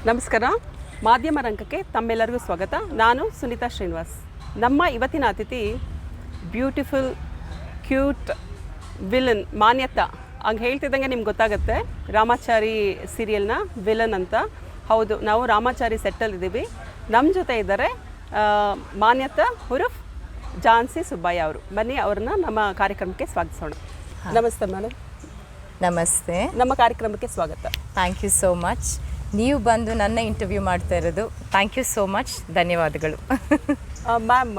ನಮಸ್ಕಾರ. ಮಾಧ್ಯಮ ರಂಗಕ್ಕೆ ತಮ್ಮೆಲ್ಲರಿಗೂ ಸ್ವಾಗತ. ನಾನು ಸುನೀತಾ ಶ್ರೀನಿವಾಸ್. ನಮ್ಮ ಇವತ್ತಿನ ಅತಿಥಿ ಬ್ಯೂಟಿಫುಲ್ ಕ್ಯೂಟ್ ವಿಲನ್ ಮಾನ್ಯತಾ. ಹಂಗೆ ಹೇಳ್ತಿದ್ದಂಗೆ ನಿಮ್ಗೆ ಗೊತ್ತಾಗುತ್ತೆ, ರಾಮಾಚಾರಿ ಸೀರಿಯಲ್ನ ವಿಲನ್ ಅಂತ. ಹೌದು, ನಾವು ರಾಮಾಚಾರಿ ಸೆಟ್ಟಲ್ಲಿದ್ದೀವಿ. ನಮ್ಮ ಜೊತೆ ಇದ್ದಾರೆ ಮಾನ್ಯತಾ ಹುರುಫ್ ಝಾನ್ಸಿ ಸುಬ್ಬಯ್ಯ ಅವರು. ಬನ್ನಿ ಅವ್ರನ್ನ ನಮ್ಮ ಕಾರ್ಯಕ್ರಮಕ್ಕೆ ಸ್ವಾಗತಿಸೋಣ. ನಮಸ್ತೆ ಮೇಡಮ್. ನಮಸ್ತೆ. ನಮ್ಮ ಕಾರ್ಯಕ್ರಮಕ್ಕೆ ಸ್ವಾಗತ. Thank you so much. ನೀವು ಬಂದು ನನ್ನ ಇಂಟರ್ವ್ಯೂ ಮಾಡ್ತಾ ಇರೋದು ಥ್ಯಾಂಕ್ ಯು ಸೋ ಮಚ್, ಧನ್ಯವಾದಗಳು. ಮ್ಯಾಮ್,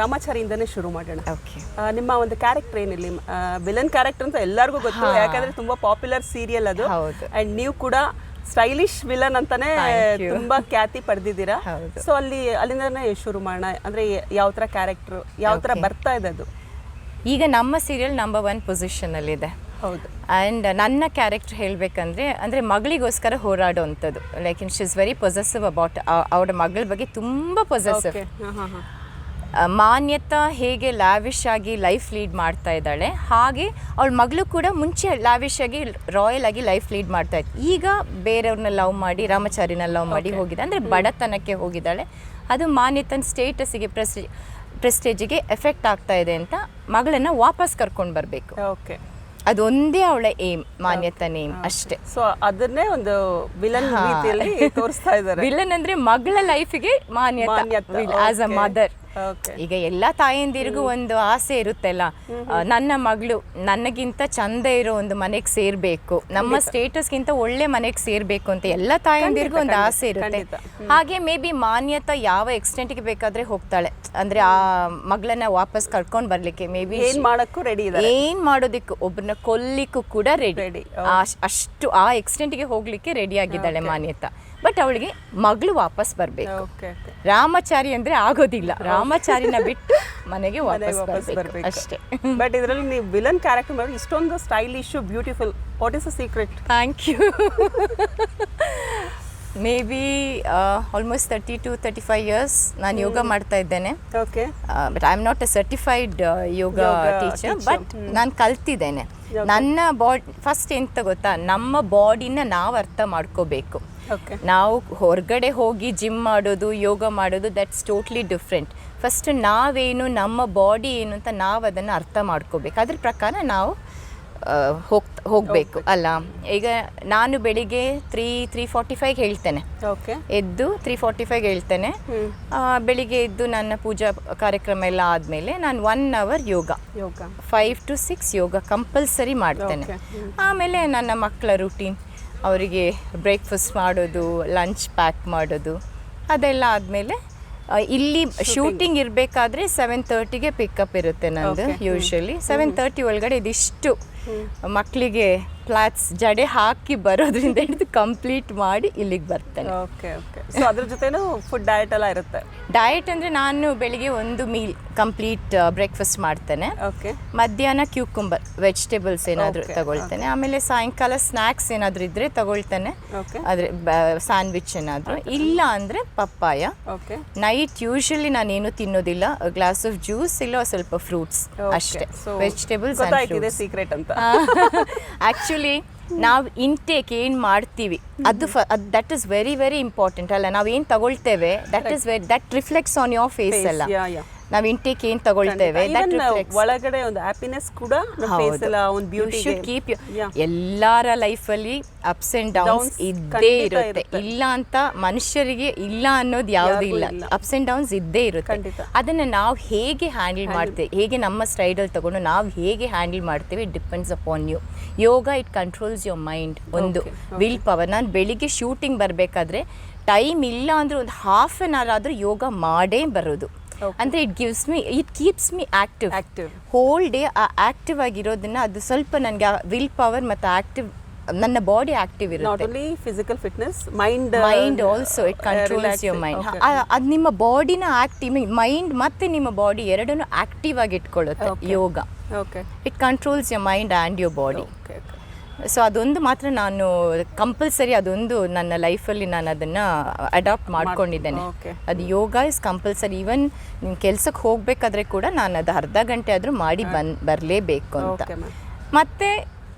ರಾಮಾಚಾರಿಯಿಂದನೇ ಶುರು ಮಾಡೋಣ. ಓಕೆ. ನಿಮ್ಮ ಒಂದು ಕ್ಯಾರೆಕ್ಟರ್ ಏನಿಲ್ಲ, ವಿಲನ್ ಕ್ಯಾರೆಕ್ಟರ್ ಅಂತ ಎಲ್ಲರಿಗೂ ಗೊತ್ತು, ಯಾಕಂದ್ರೆ ತುಂಬಾ ಪಾಪ್ಯುಲರ್ ಸೀರಿಯಲ್ ಅದು. ಹೌದು. ಅಂಡ್ ನೀವು ಕೂಡ ಸ್ಟೈಲಿಶ್ ವಿಲನ್ ಅಂತಾನೆ ತುಂಬಾ ಖ್ಯಾತಿ ಪಡೆದಿದ್ದೀರಾ. ಸೊ ಅಲ್ಲಿಂದನೇ ಶುರು ಮಾಡೋಣ. ಅಂದ್ರೆ ಯಾವ ತರ ಕ್ಯಾರೆಕ್ಟರ್, ಯಾವ ತರ ಬರ್ತಾ ಇದೆ ಅದು? ಈಗ ನಮ್ಮ ಸೀರಿಯಲ್ ನಂಬರ್ 1 ಪೊಸಿಷನಲ್ಲಿದೆ. ಹೌದು. ಆ್ಯಂಡ್ ನನ್ನ ಕ್ಯಾರೆಕ್ಟರ್ ಹೇಳಬೇಕಂದ್ರೆ ಅಂದರೆ ಮಗಳಿಗೋಸ್ಕರ ಹೋರಾಡೋವಂಥದ್ದು. Like she is very possessive about ಅವಳ ಮಗಳ ಬಗ್ಗೆ ತುಂಬ ಪೊಸೆಸಿವ್. ಮಾನ್ಯತಾ ಹೇಗೆ ಲ್ಯಾವಿಶ್ ಆಗಿ ಲೈಫ್ ಲೀಡ್ ಮಾಡ್ತಾ ಇದ್ದಾಳೆ, ಹಾಗೆ ಅವಳ ಮಗಳು ಕೂಡ ಮುಂಚೆ ಲ್ಯಾವಿಶ್ ಆಗಿ ರಾಯಲ್ ಆಗಿ ಲೈಫ್ ಲೀಡ್ ಮಾಡ್ತಾ ಇತ್ತು. ಈಗ ಬೇರೆಯವ್ರನ್ನ ಲವ್ ಮಾಡಿ, ರಾಮಾಚಾರಿನ ಲವ್ ಮಾಡಿ ಹೋಗಿದ್ದಾಳೆ, ಅಂದರೆ ಬಡತನಕ್ಕೆ ಹೋಗಿದ್ದಾಳೆ. ಅದು ಮಾನ್ಯತನ ಸ್ಟೇಟಸ್ಸಿಗೆ ಪ್ರೆಸ್ಟೇಜಿಗೆ ಎಫೆಕ್ಟ್ ಆಗ್ತಾ ಇದೆ ಅಂತ ಮಗಳನ್ನು ವಾಪಸ್ ಕರ್ಕೊಂಡು ಬರಬೇಕು. ಓಕೆ. ಅದೊಂದೇ ಅವಳ ಏಮ್, ಮಾನ್ಯತನ ಏಮ್ ಅಷ್ಟೇ. ಸೊ ಅದನ್ನೇ ಒಂದು ವಿಲನ್ ರೀತಿಯಲ್ಲಿ ತೋರಿಸ್ತಾ ಇದ್ದಾರೆ. ವಿಲನ್ ಅಂದ್ರೆ ಮಗಳ ಲೈಫಿಗೆ ಮಾನ್ಯತಾ ಆಸ್ ಅ ಮದರ್. ಈಗ ಎಲ್ಲ ತಾಯಂದಿರಿಗೂ ಒಂದು ಆಸೆ ಇರುತ್ತಲ್ಲ, ನನ್ನ ಮಗಳು ನನಗಿಂತ ಚಂದ ಇರೋ ಒಂದು ಮನೆಗೆ ಸೇರ್ಬೇಕು, ನಮ್ಮ ಸ್ಟೇಟಸ್ಗಿಂತ ಒಳ್ಳೆ ಮನೆಗೆ ಸೇರ್ಬೇಕು ಅಂತ ಎಲ್ಲ ತಾಯಂದಿರಿಗೂ ಒಂದು ಆಸೆ ಇರುತ್ತೆ. ಹಾಗೆ ಮೇ ಬಿ ಮಾನ್ಯತಾ ಯಾವ ಎಕ್ಸ್ಟೆಂಟ್ಗೆ ಬೇಕಾದ್ರೆ ಹೋಗ್ತಾಳೆ, ಅಂದ್ರೆ ಆ ಮಗಳನ್ನ ವಾಪಸ್ ಕರ್ಕೊಂಡು ಬರ್ಲಿಕ್ಕೆ ಮೇ ಬಿ ಏನ್ ಮಾಡಕ್ಕೂ ರೆಡಿ, ಏನ್ ಮಾಡೋದಿಕ್ಕೂ, ಒಬ್ಬರನ್ನ ಕೊಲ್ಲಿಕ್ಕೂ ಕೂಡ ರೆಡಿ, ಅಷ್ಟು ಆ ಎಕ್ಸ್ಟೆಂಟ್ಗೆ ಹೋಗ್ಲಿಕ್ಕೆ ರೆಡಿ ಆಗಿದ್ದಾಳೆ ಮಾನ್ಯತಾ. ಬಟ್ ಅವಳಿಗೆ ಮಗಳು ವಾಪಸ್ ಬರ್ಬೇಕು. ರಾಮಾಚಾರಿ ಅಂದ್ರೆ ಆಗೋದಿಲ್ಲ, ರಾಮಾಚಾರಿನ ಬಿಟ್ಟು ಮನೆಗೆ ವಾಪಸ್ ಬರ್ಬೇಕು ಅಷ್ಟೇ. ಬಟ್ ಇದರಲ್ಲಿ ನೀವು ವಿಲನ್ ಕ್ಯಾರೆಕ್ಟರ್ ಮಾಡಿ ಇಷ್ಟೊಂದು stylish, beautiful, what is the secret? Thank you. Maybe almost 30 to 35 years ನಾನು ಯೋಗ ಮಾಡ್ತಾ ಇದ್ದೇನೆ. Okay. But I am not a certified yoga teacher, but ನಾನು ಕಲ್ತಿದ್ದೇನೆ. ನನ್ನ ಬಾಡಿ ಫಸ್ಟ್ ಎಂತ ಗೊತ್ತಾ, ನಮ್ಮ ಬಾಡಿನ ನಾವು ಅರ್ಥ ಮಾಡ್ಕೋಬೇಕು. ನಾವು ಹೊರಗಡೆ ಹೋಗಿ ಜಿಮ್ ಮಾಡೋದು, ಯೋಗ ಮಾಡೋದು, ದಟ್ಸ್ ಟೋಟ್ಲಿ ಡಿಫ್ರೆಂಟ್. ಫಸ್ಟ್ ನಾವೇನು, ನಮ್ಮ ಬಾಡಿ ಏನು ಅಂತ ನಾವು ಅದನ್ನು ಅರ್ಥ ಮಾಡ್ಕೋಬೇಕು. ಅದ್ರ ಪ್ರಕಾರ ನಾವು ಹೋಗಬೇಕು ಅಲ್ಲ. ಈಗ ನಾನು ಬೆಳಿಗ್ಗೆ 3:45 ಹೇಳ್ತೇನೆ, ಎದ್ದು 3:45 ಹೇಳ್ತೇನೆ. ಬೆಳಿಗ್ಗೆ ಎದ್ದು ನನ್ನ ಪೂಜಾ ಕಾರ್ಯಕ್ರಮ ಎಲ್ಲ ಆದಮೇಲೆ ನಾನು 1 hour yoga 5 to 6 yoga compulsory ಮಾಡ್ತೇನೆ. ಆಮೇಲೆ ನನ್ನ ಮಕ್ಕಳ ರೂಟೀನ್, ಅವರಿಗೆ ಬ್ರೇಕ್ಫಾಸ್ಟ್ ಮಾಡೋದು, ಲಂಚ್ ಪ್ಯಾಕ್ ಮಾಡೋದು, ಅದೆಲ್ಲ ಆದಮೇಲೆ ಇಲ್ಲಿ ಶೂಟಿಂಗ್ ಇರಬೇಕಾದ್ರೆ 7:30ಗೆ ಪಿಕಪ್ ಇರುತ್ತೆ ನಂದು. ಯೂಶ್ವಲಿ 7:30 ಒಳಗಡೆ ಇದಿಷ್ಟು ಮಕ್ಕಳಿಗೆ ಫ್ಲಾಟ್ಸ್ ಜಡೆ ಹಾಕಿ ಬರೋದ್ರಿಂದ ಹಿಡಿದು ಕಂಪ್ಲೀಟ್ ಮಾಡಿ ಇಲ್ಲಿಗೆ ಬರ್ತೇನೆ. Okay okay. ಸೊ ಅದ್ರ ಜೊತೆನೂ ಫುಡ್ ಡಯಟ್ ಎಲ್ಲ ಇರುತ್ತೆ? ಡಯಟ್ ಅಂದರೆ ನಾನು ಬೆಳಿಗ್ಗೆ ಒಂದು ಮೀಲ್ ಕಂಪ್ಲೀಟ್ ಬ್ರೇಕ್ಫಾಸ್ಟ್ ಮಾಡ್ತೇನೆ. ಓಕೆ. ಮಧ್ಯಾಹ್ನ ಕ್ಯೂಕುಂಬರ್ ವೆಜಿಟೇಬಲ್ಸ್ ಏನಾದರೂ ತಗೊಳ್ತೇನೆ. ಆಮೇಲೆ ಸಾಯಂಕಾಲ ಸ್ನ್ಯಾಕ್ಸ್ ಏನಾದರೂ ಇದ್ದರೆ ತಗೊಳ್ತೇನೆ, ಆದರೆ ಸ್ಯಾಂಡ್ವಿಚ್ ಏನಾದರೂ, ಇಲ್ಲ ಅಂದರೆ ಪಪ್ಪಾಯ. ಓಕೆ. ನೈಟ್ ಯೂಶಲಿ ನಾನೇನು ತಿನ್ನೋದಿಲ್ಲ, ಗ್ಲಾಸ್ ಆಫ್ ಜ್ಯೂಸ್ ಇಲ್ಲ ಸ್ವಲ್ಪ ಫ್ರೂಟ್ಸ್ ಅಷ್ಟೇ, ವೆಜಿಟೇಬಲ್ಸ್ ಆ್ಯಂಡ್ ಫ್ರೂಟ್ಸ್. ಸೀಕ್ರೆಟ್ ಅಂತ ಆ್ಯಕ್ಚುಲಿ ನಾವು ಇಂಟೇಕ್ ಏನು ಮಾಡ್ತೀವಿ ಅದು that is very very important ಅಲ್ಲ. ನಾವೇನು ತಗೊಳ್ತೇವೆ that reflects on your face ಅಲ್ಲ. ನಾವು ಇಂಟೇಕ್ ಏನು ತಗೊಳ್ತೇವೆ ಒಳಗಡೆ ಒಂದು ಹ್ಯಾಪಿನೆಸ್ ಕೂಡ ಒಂದು ಬ್ಯೂಟಿ ಶುಡ್ ಕೀಪ್. ಎಲ್ಲರ ಲೈಫಲ್ಲಿ ಅಪ್ಸ್ ಅಂಡ್ ಡೌನ್ಸ್ ಇದ್ದೇ ಇರುತ್ತೆ, ಇಲ್ಲ ಅಂತ ಮನುಷ್ಯರಿಗೆ ಇಲ್ಲ ಅನ್ನೋದು ಯಾವುದೂ ಇಲ್ಲ. ಅಪ್ಸ್ ಅಂಡ್ ಡೌನ್ಸ್ ಇದ್ದೇ ಇರುತ್ತೆ. ಅದನ್ನು ನಾವು ಹೇಗೆ ಹ್ಯಾಂಡಲ್ ಮಾಡ್ತೇವೆ, ಹೇಗೆ ನಮ್ಮ ಸ್ಟೈಡಲ್ಲಿ ತಗೊಂಡು ನಾವು ಹೇಗೆ ಹ್ಯಾಂಡಲ್ ಮಾಡ್ತೇವೆ, it depends upon you. Yoga it controls your mind. ಒಂದು ವಿಲ್ ಪವರ್. ನಾನು ಬೆಳಿಗ್ಗೆ ಶೂಟಿಂಗ್ ಬರಬೇಕಾದ್ರೆ ಟೈಮ್ ಇಲ್ಲ ಅಂದರೆ ಒಂದು ಹಾಫ್ ಆನ್ ಅವರ್ ಆದರೂ ಯೋಗ ಮಾಡೇ ಬರೋದು. ಅಂದರೆ it keeps me active whole day. ಆ ಆಕ್ಟಿವ್ ಆಗಿರೋದನ್ನ ಅದು ಸ್ವಲ್ಪ ನನಗೆ ವಿಲ್ ಪವರ್ ಮತ್ತು ಆಕ್ಟಿವ್, ನನ್ನ ಬಾಡಿ ಆಕ್ಟಿವ್ ಇರುತ್ತೆ. Not only physical fitness, mind also it controls your mind. ಅದು ನಿಮ್ಮ ಬಾಡಿನ ಆಕ್ಟಿವ್, ಮೈಂಡ್ ಮತ್ತು ನಿಮ್ಮ ಬಾಡಿ ಎರಡನ್ನೂ ಆಕ್ಟಿವ್ ಆಗಿ ಇಟ್ಕೊಳ್ಳುತ್ತೆ yoga. It controls your mind and your body. So ಅದೊಂದು ಮಾತ್ರ ನಾನು ಕಂಪಲ್ಸರಿ, ಅದೊಂದು ನನ್ನ ಲೈಫಲ್ಲಿ ನಾನು ಅದನ್ನು ಅಡಾಪ್ಟ್ ಮಾಡ್ಕೊಂಡಿದ್ದೇನೆ. ಅದು ಯೋಗ ಇಸ್ ಕಂಪಲ್ಸರಿ. ಈವನ್ ನಿಮ್ಮ ಕೆಲಸಕ್ಕೆ ಹೋಗಬೇಕಾದ್ರೆ ಕೂಡ ನಾನು ಅದು ಅರ್ಧ ಗಂಟೆ ಆದರೂ ಮಾಡಿ ಬರಲೇಬೇಕು ಅಂತ. ಮತ್ತು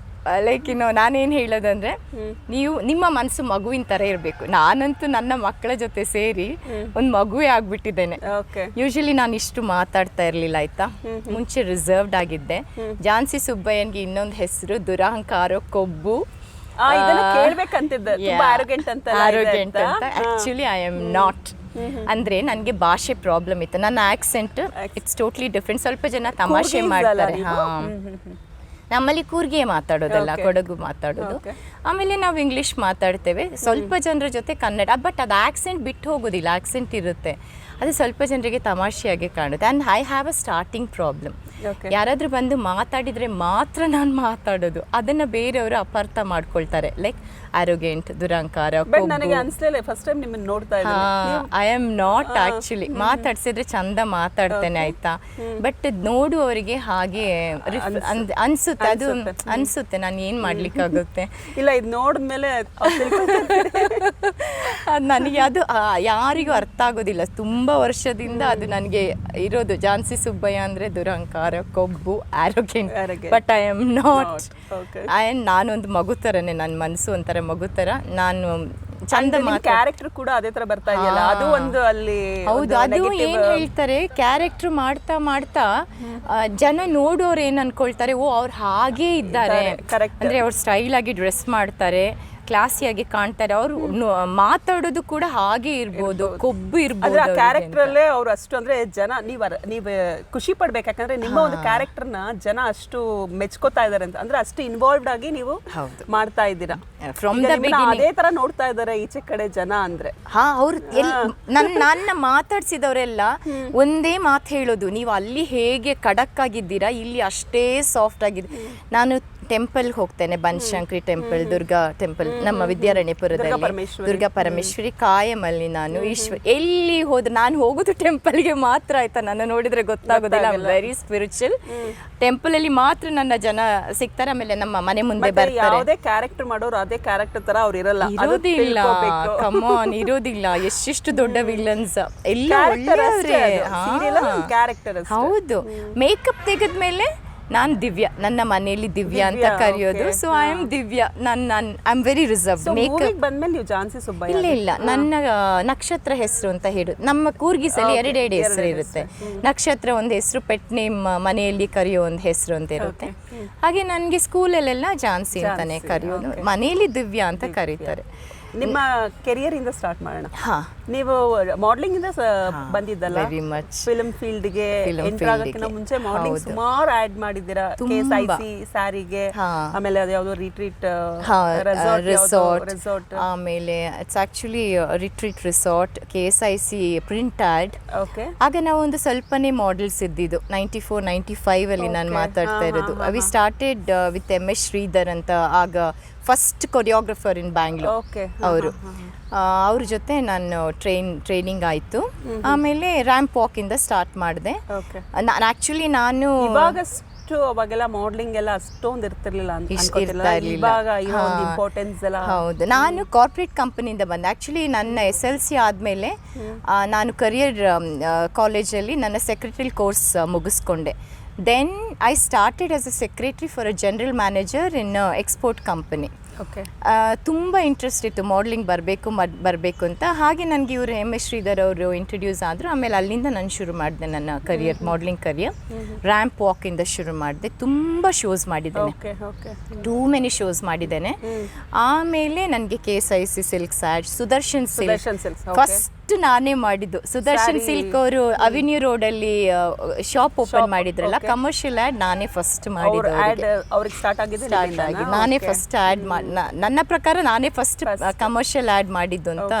ಲೈಕ್ ನಾನೇನು ಹೇಳೋದಂದ್ರೆ ನೀವು ನಿಮ್ಮ ಮನಸ್ಸು ಮಗುವಿನ ಥರ ಇರಬೇಕು. ನಾನಂತೂ ನನ್ನ ಮಕ್ಕಳ ಜೊತೆ ಸೇರಿ ಒಂದು ಮಗುವೇ ಆಗ್ಬಿಟ್ಟಿದ್ದೇನೆ. ಯೂಶಲಿ ನಾನು ಇಷ್ಟು ಮಾತಾಡ್ತಾ ಇರಲಿಲ್ಲ ಆಯ್ತಾ, ಮುಂಚೆ ರಿಸರ್ವ್ಡ್ ಆಗಿದ್ದೆ. ಝಾನ್ಸಿ ಸುಬ್ಬಯ್ಯನ್ಗೆ ಇನ್ನೊಂದು ಹೆಸರು ದುರಹಂಕಾರ, ಕೊಬ್ಬು, ಆರೋಗ್ಯಂಟ್ ಅಂತ. Actually I am not. ಅಂದ್ರೆ ನನಗೆ ಭಾಷೆ ಪ್ರಾಬ್ಲಮ್ ಇತ್ತು. ನನ್ನ ಆಕ್ಸೆಂಟ್ ಇಟ್ಸ್ ಟೋಟ್ಲಿ ಡಿಫ್ರೆಂಟ್. ಸ್ವಲ್ಪ ಜನ ತಮಾಷೆ ಮಾಡ್ತಾರೆ. ನಮ್ಮಲ್ಲಿ ಕೂರ್ಗೆ ಮಾತಾಡೋದಲ್ಲ, ಕೊಡಗು ಮಾತಾಡೋದು. ಆಮೇಲೆ ನಾವು ಇಂಗ್ಲೀಷ್ ಮಾತಾಡ್ತೇವೆ, ಸ್ವಲ್ಪ ಜನರ ಜೊತೆ ಕನ್ನಡ. ಬಟ್ ಅದು ಆಕ್ಸೆಂಟ್ ಬಿಟ್ಟು ಹೋಗೋದಿಲ್ಲ, ಆಕ್ಸೆಂಟ್ ಇರುತ್ತೆ. ಅದು ಸ್ವಲ್ಪ ಜನರಿಗೆ ತಮಾಷೆಯಾಗಿ ಕಾಣುತ್ತೆ. And I have a starting problem. ಯಾರಾದರೂ ಬಂದು ಮಾತಾಡಿದರೆ ಮಾತ್ರ ನಾನು ಮಾತಾಡೋದು, ಅದನ್ನು ಬೇರೆಯವರು ಅಪಾರ್ಥ ಮಾಡ್ಕೊಳ್ತಾರೆ. ಲೈಕ್ ಆರೋಗ್ಯಂಟ್, ದುರಹಂಕಾರ. I am not actually. ಮಾತಾಡ್ಸಿದ್ರೆ ಚಂದ ಮಾತಾಡ್ತೇನೆ ಆಯ್ತಾ, ಬಟ್ ನೋಡುವವರಿಗೆ ಹಾಗೆ ಅನ್ಸುತ್ತೆ, ಅದು ಅನ್ಸುತ್ತೆ. ನಾನು ಏನು ಮಾಡ್ಲಿಕ್ಕಾಗುತ್ತೆ? ಇಲ್ಲ, ಇದು ನೋಡಿದ್ಮೇಲೆ ನನಗೆ ಅದು ಯಾರಿಗೂ ಅರ್ಥ ಆಗೋದಿಲ್ಲ. ತುಂಬ ವರ್ಷದಿಂದ ಅದು ನನಗೆ ಇರೋದು. ಝಾನ್ಸಿ ಸುಬ್ಬಯ್ಯ ಅಂದರೆ ದುರಹಂಕಾರ, ಕೊಬ್ಬು, ಆರೋಗ್ಯಂಟ್. But I am not. ನಾನೊಂದು ಮಗು ಥರನೇ, ನನ್ನ ಮನಸ್ಸು ಒಂಥರ ಮಗು ಥರ. ನಾನು ಚಂದ ಕ್ಯಾರೆಕ್ಟರ್ ಕೂಡ ಅದೇ ತರ ಬರ್ತಾ ಇದೆಯಲ್ಲ, ಅದು ಒಂದು ಅಲ್ಲಿ. ಹೌದು, ಅದು ಏನ್ ಹೇಳ್ತಾರೆ, ಕ್ಯಾರೆಕ್ಟರ್ ಮಾಡ್ತಾ ಮಾಡ್ತಾ ಜನ ನೋಡೋರು ಏನ್ ಅನ್ಕೊಳ್ತಾರೆ, ಓ ಅವ್ರು ಹಾಗೇ ಇದ್ದಾರೆ. ಅಂದ್ರೆ ಅವ್ರು ಸ್ಟೈಲ್ ಆಗಿ ಡ್ರೆಸ್ ಮಾಡ್ತಾರೆ, ಕ್ಲಾಸಿಯಾಗಿ ಕಾಣ್ತಾರೆ, ಅವರು ಮಾತಾಡೋದು ಕೂಡ ಹಾಗೆ ಇರ್ಬೋದು, ಕೊಬ್ಬು ಇರ್ಬೋದು. ಕ್ಯಾರೆಕ್ಟರ್ ಅಲ್ಲೇ ಅವ್ರು ಅಷ್ಟು ಅಂದ್ರೆ ಜನ ನೀವ್ ಖುಷಿ ಪಡ್ಬೇಕು. ಯಾಕಂದ್ರೆ ನಿಮ್ಮ ಒಂದು ಕ್ಯಾರೆಕ್ಟರ್ ನ ಜನ ಅಷ್ಟು ಮೆಚ್ಕೋತಾ ಇದಾರೆ ಅಂತ, ಅಂದ್ರೆ ಅಷ್ಟು ಇನ್ವಾಲ್ವ್ಡ್ ಆಗಿ ನೀವು ಮಾಡ್ತಾ ಇದ್ದೀರಾ. ಅದೇ ತರ ನೋಡ್ತಾ ಇದಾರೆ ಈಚೆ ಕಡೆ ಜನ ಅಂದ್ರೆ. ಅವ್ರು ನನ್ನ ಮಾತಾಡ್ಸಿದವರೆಲ್ಲ ಒಂದೇ ಮಾತು ಹೇಳೋದು, ನೀವು ಅಲ್ಲಿ ಹೇಗೆ ಖಡಕ್ ಆಗಿದ್ದೀರಾ, ಇಲ್ಲಿ ಅಷ್ಟೇ ಸಾಫ್ಟ್ ಆಗಿದೆ. ನಾನು ಟೆಂಪಲ್ ಹೋಗ್ತೇನೆ, ಬನಶಂಕರಿ ಟೆಂಪಲ್, ದುರ್ಗಾ ಟೆಂಪಲ್, ನಮ್ಮ ವಿದ್ಯಾರಣ್ಯಪುರದಲ್ಲಿ ದುರ್ಗಾ ಪರಮೇಶ್ವರಿ ಕಾಯಮಲ್ಲಿ. ನಾನು ಎಲ್ಲಿ ಹೋದ್ರೆ ನಾನು ಹೋಗೋದು ಟೆಂಪಲ್ಗೆ ಮಾತ್ರ ಆಯ್ತಾ. ನನ್ನ ನೋಡಿದ್ರೆ ಗೊತ್ತಾಗೋದಿಲ್ಲ, ವೆರಿ ಸ್ಪಿರಿಚುವಲ್. ಟೆಂಪಲ್ ಅಲ್ಲಿ ಮಾತ್ರ ನನ್ನ ಜನ ಸಿಗ್ತಾರೆ. ಆಮೇಲೆ ನಮ್ಮ ಮನೆ ಮುಂದೆ ಬರ್ತಾರೆ. ಯಾವುದೇ ಕ್ಯಾರೆಕ್ಟರ್ ಮಾಡೋರು ಅದೇ ಕ್ಯಾರೆಕ್ಟರ್ ತರ ಅವ್ರು ಇರಲ್ಲ, ಇರೋದಿಲ್ಲ. ಕಮಾನ್, ಇರೋದಿಲ್ಲ. ಎಷ್ಟೆಷ್ಟು ದೊಡ್ಡ ವಿಲನ್ಸ್ ಎಲ್ಲ ಒಳ್ಳೆಯವರೇ. ಹೌದು, ಮೇಕಪ್ ತೆಗೆದ್ಮೇಲೆ ನಾನು ದಿವ್ಯಾ, ನನ್ನ ಮನೆಯಲ್ಲಿ ದಿವ್ಯಾ ಅಂತ ಕರೆಯೋದು. So I am Divya. I am very reserved. Makeup ಬಂದ್ಮೇಲೆ ನೀವು ಝಾನ್ಸಿ ಸುಬ್ಬಯ್ಯ? ಇಲ್ಲ, ನನ್ನ ನಕ್ಷತ್ರ ಹೆಸರು ಅಂತ ಹೇಳುದು. ನಮ್ಮ ಕೂರ್ಗಿಸಲ್ಲಿ ಎರಡೆರಡು ಹೆಸರು ಇರುತ್ತೆ. ನಕ್ಷತ್ರ ಒಂದು ಹೆಸರು, ಪೆಟ್ ನೇಮ್ ಮನೆಯಲ್ಲಿ ಕರೆಯೋ ಒಂದು ಹೆಸರು ಅಂತ ಇರುತ್ತೆ. ಹಾಗೆ ನನಗೆ ಸ್ಕೂಲಲ್ಲೆಲ್ಲ ಝಾನ್ಸಿ ಅಂತಾನೆ ಕರೆಯೋದು, ಮನೆಯಲ್ಲಿ ದಿವ್ಯಾ ಅಂತ ಕರೀತಾರೆ. ನಿಮ್ಮ ಕೆರಿಯರ್ ಇಂದ ಸ್ಟಾರ್ಟ್ ಮಾಡೋಣ. ನೀವು ಮಾಡಲಿಂಗ್ ಇಂದ ಬಂದಿದ್ದಲ್ಲ, ಫಿಲ್ಮ್ ಫೀಲ್ಡ್ ಗೆ ಎಂಟರ್ ಆಗೋಕ್ಕಿಂತ ಮುಂಚೆ ಮಾಡಲಿಂಗ್ ಸುಮಾರು ಆಡ್ ಮಾಡಿದ್ದೀರಾ. KSIC ಸ್ಯಾರಿಗೆ, ಆಮೇಲೆ ಅದು ಯಾವ್ದೋ ರಿಟ್ರೀಟ್ ರೆಸಾರ್ಟ್, ಆಮೇಲೆ it's actually retreat resort, KSIC print ad. ಆಗ ನಾವು ಒಂದು ಸ್ವಲ್ಪನೇ ಮಾಡೆಲ್ಸ್ ಇದ್ದಿದ್ದು. 94, 95 ಅಲ್ಲಿ ನಾನು ಮಾತಾಡ್ತಾ ಇರೋದು. We started with MS Sridhar ಅಂತ, ಆಗ ಫಸ್ಟ್ ಕೊರಿಯೋಗ್ರಫರ್ ಇನ್ ಬ್ಯಾಂಗ್ಳೂರ್. ಅವ್ರ ಜೊತೆ ನಾನು ಟ್ರೈನಿಂಗ್ ಆಯಿತು. ಆಮೇಲೆ ರ್ಯಾಂಪ್ ವಾಕಿಂದ ಸ್ಟಾರ್ಟ್ ಮಾಡಿದೆ. ಆ್ಯಕ್ಚುಲಿ ನಾನು ಅವಾಗೆಲ್ಲ ಮಾಡಲಿಂಗ್ ಎಲ್ಲ ಅಷ್ಟೊಂದು ಇರ್ತಿರ್ಲಿಲ್ಲ, ಹೌದು. ನಾನು ಕಾರ್ಪೊರೇಟ್ ಕಂಪನಿಯಿಂದ ಬಂದೆ. ಆ್ಯಕ್ಚುಲಿ ನನ್ನ SLC ಆದಮೇಲೆ ನಾನು ಕರಿಯರ್ ಕಾಲೇಜಲ್ಲಿ ನನ್ನ ಸೆಕ್ರೆಟರಿ ಕೋರ್ಸ್ ಮುಗಿಸ್ಕೊಂಡೆ. Then I started as a secretary for a general manager in a export company. ತುಂಬ ಇಂಟ್ರೆಸ್ಟ್ ಇತ್ತು ಮಾಡಲಿಂಗ್ ಬರಬೇಕು ಅಂತ. ಹಾಗೆ ನನಗೆ ಇವರು MS ಶ್ರೀಧರ್ ಅವರು ಇಂಟ್ರೊಡ್ಯೂಸ್ ಆದರು. ಆಮೇಲೆ ಅಲ್ಲಿಂದ ನಾನು ಶುರು ಮಾಡಿದೆ ನನ್ನ ಕರಿಯರ್, ಮಾಡಲಿಂಗ್ ಕರಿಯರ್. ರ್ಯಾಂಪ್ ವಾಕಿಂದ ಶುರು ಮಾಡಿದೆ. ತುಂಬ ಶೋಸ್ ಮಾಡಿದ್ದೇನೆ, ಟೂ ಮೆನಿ ಶೋಸ್ ಮಾಡಿದ್ದೇನೆ. ಆಮೇಲೆ ನನಗೆ KSIC ಸಿಲ್ಕ್ ಸ್ಯಾಡ್, ಸುದರ್ಶನ್ ಸಿಲ್ಕ್ ಫಸ್ಟ್ ನಾನೇ ಮಾಡಿದ್ದು. ಸುದರ್ಶನ್ ಸಿಲ್ಕ್ ಅವರು ಅವೆನ್ಯೂ ರೋಡಲ್ಲಿ ಶಾಪ್ ಓಪನ್ ಮಾಡಿದ್ರಲ್ಲ, ಕಮರ್ಷಿಯಲ್ ಆ್ಯಡ್ ನಾನೇ ಫಸ್ಟ್ ಮಾಡಿದ್ದು. ನಾನೇ ಫಸ್ಟ್ ಆ್ಯಡ್ ನನ್ನ ಪ್ರಕಾರ ನಾನೇ ಫಸ್ಟ್ ಕಮರ್ಷಿಯಲ್ ಆ್ಯಡ್ ಮಾಡಿದ್ದು ಅಂತ.